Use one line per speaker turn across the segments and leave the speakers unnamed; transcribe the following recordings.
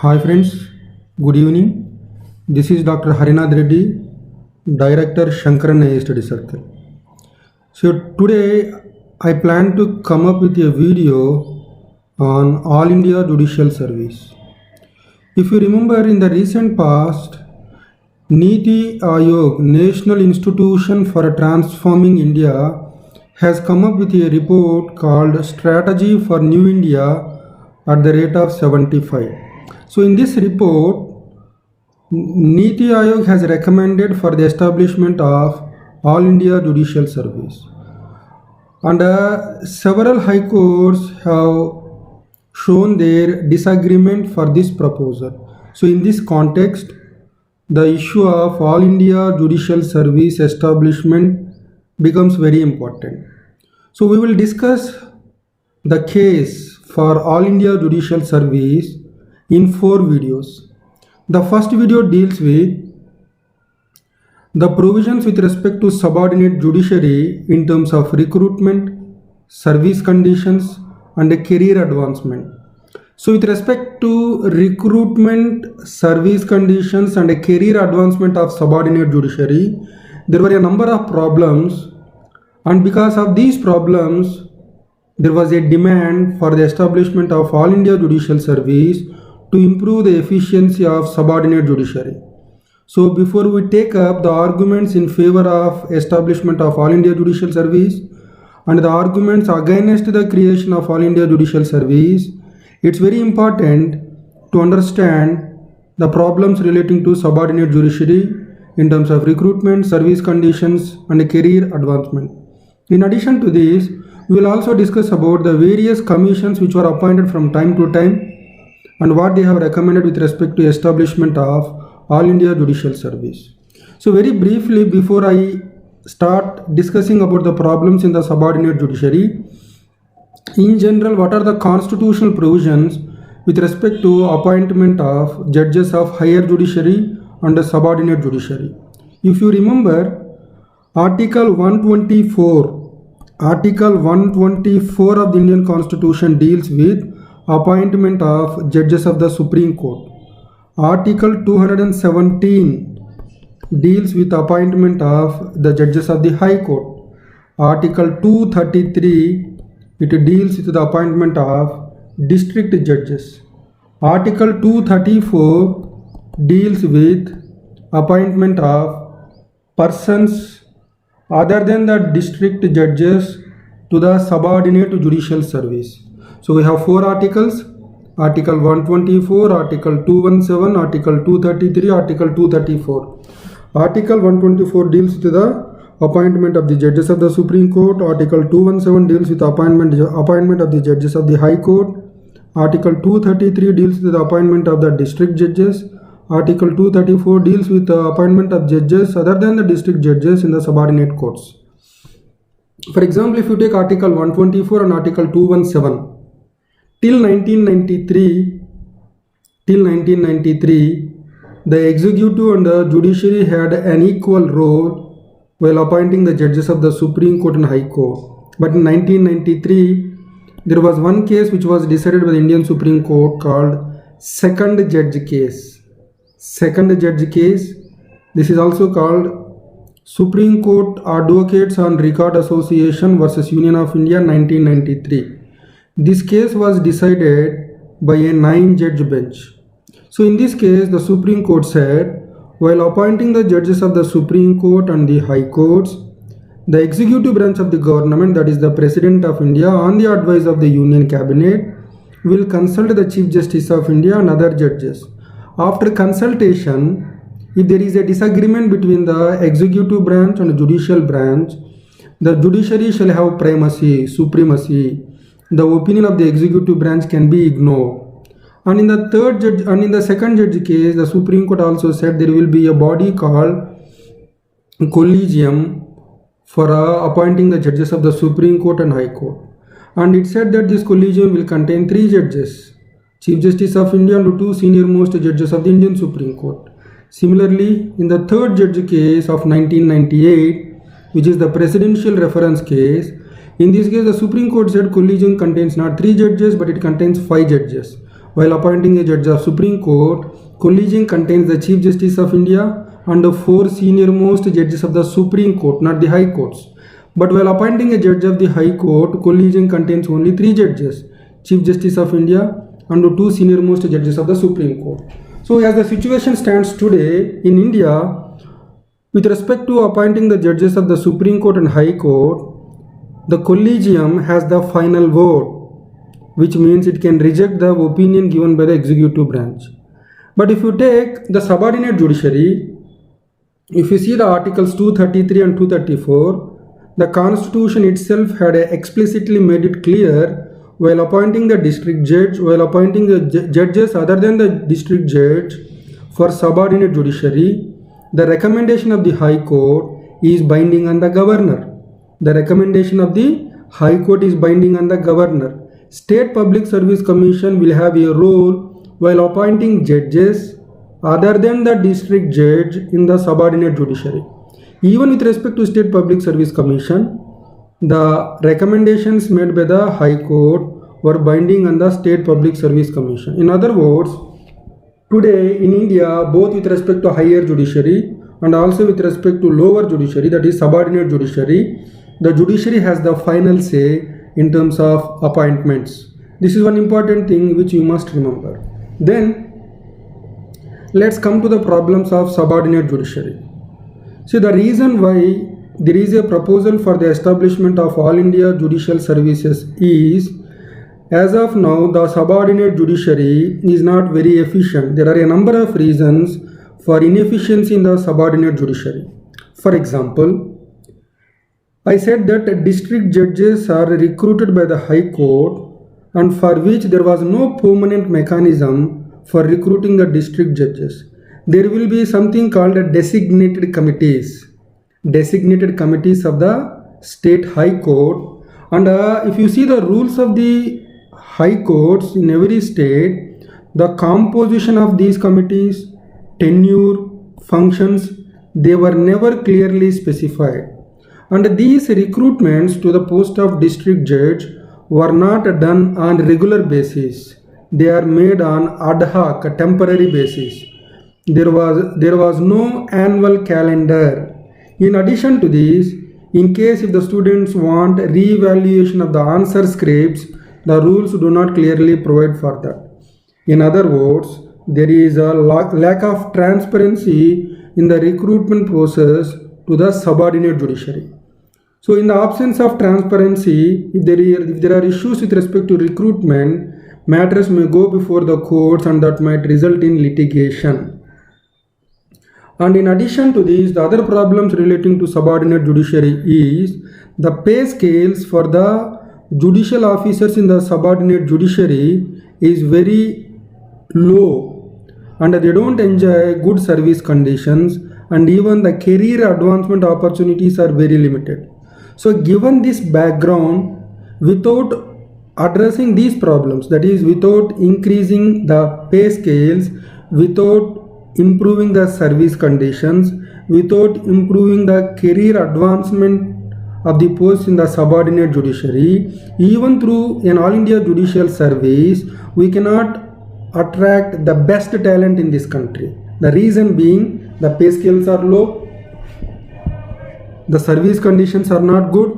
Hi friends, good evening. This is Dr. Harinath Reddy, Director Shankaran AI Study Circle. So today I plan to come up with a video on All India Judicial Service. If you remember in the recent past, Niti Aayog, National Institution for Transforming India, has come up with a report called Strategy for New India at the rate of 75. So in this report, Niti Aayog has recommended for the establishment of All India Judicial Service. And several high courts have shown their disagreement for this proposal. So in this context, the issue of All India Judicial Service establishment becomes very important. So we will discuss the case for All India Judicial Service in 4 videos. The first video deals with the provisions with respect to subordinate judiciary in terms of recruitment, service conditions, and career advancement. So with respect to recruitment, service conditions, and career advancement of subordinate judiciary, there were a number of problems, and because of these problems, there was a demand for the establishment of All India Judicial Service to improve the efficiency of subordinate judiciary. So before we take up the arguments in favor of establishment of All India Judicial Service and the arguments against the creation of All India Judicial Service, it's very important to understand the problems relating to subordinate judiciary in terms of recruitment, service conditions, and career advancement. In addition to this, we will also discuss about the various commissions which were appointed from time to time and what they have recommended with respect to establishment of All India Judicial Service. So very briefly, before I start discussing about the problems in the subordinate judiciary, in general, what are the constitutional provisions with respect to appointment of judges of higher judiciary and the subordinate judiciary? If you remember, Article 124 of the Indian Constitution deals with appointment of judges of the Supreme Court. Article 217 deals with appointment of the judges of the High Court. Article 233, it deals with the appointment of district judges. Article 234 deals with appointment of persons other than the district judges to the subordinate judicial service. So we have 4 articles: Article 124, Article 217, Article 233, Article 234. Article 124 deals with the appointment of the judges of the Supreme Court. Article 217 deals with appointment of the judges of the High Court. Article 233 deals with the appointment of the district judges. Article 234 deals with the appointment of judges other than the district judges in the subordinate courts. For example, if you take Article 124 and Article 217, till 1993, the executive and the judiciary had an equal role while appointing the judges of the Supreme Court and High Court. But in 1993, there was one case which was decided by the Indian Supreme Court called Second Judge Case. Second Judge Case. This is also called Supreme Court Advocates on Record Association versus Union of India 1993. This case was decided by a 9-judge bench. So in this case, the Supreme Court said, while appointing the judges of the Supreme Court and the High Courts, the executive branch of the government, that is the President of India, on the advice of the Union Cabinet, will consult the Chief Justice of India and other judges. After consultation, if there is a disagreement between the executive branch and the judicial branch, the judiciary shall have primacy, supremacy. The opinion of the executive branch can be ignored. And in the second judge case, the Supreme Court also said there will be a body called Collegium for appointing the judges of the Supreme Court and High Court. And it said that this collegium will contain 3 judges, Chief Justice of India and 2 senior most judges of the Indian Supreme Court. Similarly, in the third judge case of 1998, which is the presidential reference case, in this case the Supreme Court said collegium contains not 3 judges but it contains 5 judges. While appointing a judge of Supreme Court, collegium contains the Chief Justice of India and the 4 senior-most judges of the Supreme Court, not the High Courts. But while appointing a judge of the High Court, collegium contains only 3 judges, Chief Justice of India and the 2 senior-most judges of the Supreme Court. So as the situation stands today in India, with respect to appointing the judges of the Supreme Court and High Court, the collegium has the final vote, which means it can reject the opinion given by the executive branch. But if you take the subordinate judiciary, if you see the articles 233 and 234, the constitution itself had explicitly made it clear, while appointing the district judge, while appointing the judges other than the district judge for subordinate judiciary, the recommendation of the High Court is binding on the governor. The recommendation of the High Court is binding on the governor. State Public Service Commission will have a role while appointing judges other than the district judge in the subordinate judiciary. Even with respect to State Public Service Commission, the recommendations made by the High Court were binding on the State Public Service Commission. In other words, today in India, both with respect to higher judiciary and also with respect to lower judiciary, that is subordinate judiciary, the judiciary has the final say in terms of appointments. This is one important thing which you must remember. Then, let's come to the problems of subordinate judiciary. See, the reason why there is a proposal for the establishment of All India Judicial Services is, as of now, the subordinate judiciary is not very efficient. There are a number of reasons for inefficiency in the subordinate judiciary. For example, I said that district judges are recruited by the High Court, and for which there was no permanent mechanism for recruiting the district judges. There will be something called a designated committees of the state High Court. And if you see the rules of the High Courts in every state, the composition of these committees, tenure, functions, they were never clearly specified. And these recruitments to the post of district judge were not done on regular basis. They are made on ad hoc, temporary basis. There was no annual calendar. In addition to this, in case if the students want re-evaluation of the answer scripts, the rules do not clearly provide for that. In other words, there is a lack of transparency in the recruitment process to the subordinate judiciary. So in the absence of transparency, if there are issues with respect to recruitment, matters may go before the courts and that might result in litigation. And in addition to this, the other problems relating to subordinate judiciary is the pay scales for the judicial officers in the subordinate judiciary is very low, and they don't enjoy good service conditions, and even the career advancement opportunities are very limited. So given this background, without addressing these problems, that is without increasing the pay scales, without improving the service conditions, without improving the career advancement of the posts in the subordinate judiciary, even through an All India Judicial Service, we cannot attract the best talent in this country. The reason being, the pay scales are low, the service conditions are not good,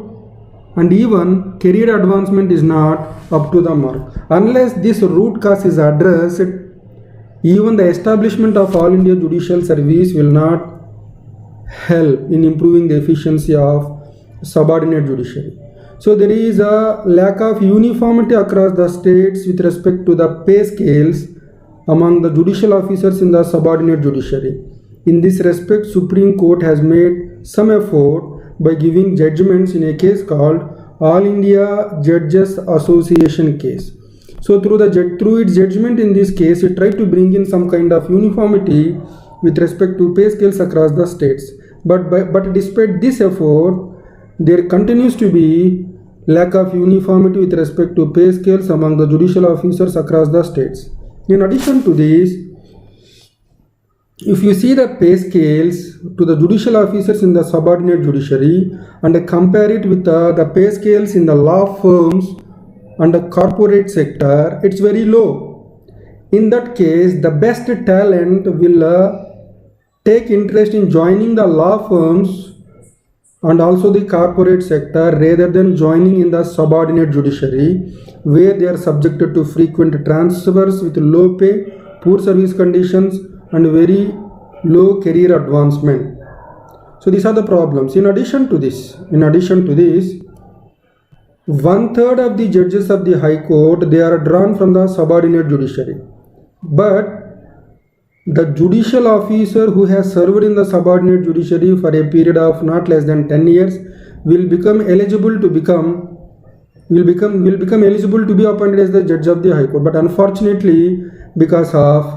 and even career advancement is not up to the mark. Unless this root cause is addressed, even the establishment of All India Judicial Service will not help in improving the efficiency of subordinate judiciary. So there is a lack of uniformity across the states with respect to the pay scales among the judicial officers in the subordinate judiciary. In this respect, Supreme Court has made some effort by giving judgments in a case called All India Judges Association case. So through its judgment in this case, it tried to bring in some kind of uniformity with respect to pay scales across the states. But despite this effort, there continues to be lack of uniformity with respect to pay scales among the judicial officers across the states. In addition to this, if you see the pay scales to the judicial officers in the subordinate judiciary and compare it with the pay scales in the law firms and the corporate sector, it's very low. In that case, the best talent will take interest in joining the law firms and also the corporate sector rather than joining in the subordinate judiciary, where they are subjected to frequent transfers with low pay, poor service conditions, and very low career advancement. So these are the problems. In addition to this, 1/3 of the judges of the High Court, they are drawn from the subordinate judiciary. But the judicial officer who has served in the subordinate judiciary for a period of not less than 10 years will become eligible to be appointed as the judge of the High Court. But unfortunately, because of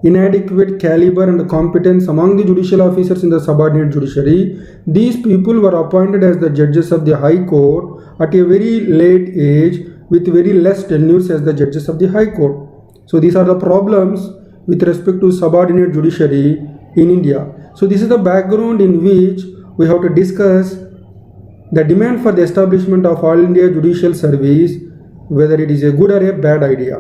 inadequate caliber and competence among the judicial officers in the subordinate judiciary, these people were appointed as the judges of the High Court at a very late age with very less tenures as the judges of the High Court. So these are the problems with respect to subordinate judiciary in India. So this is the background in which we have to discuss the demand for the establishment of All India Judicial Service, whether it is a good or a bad idea.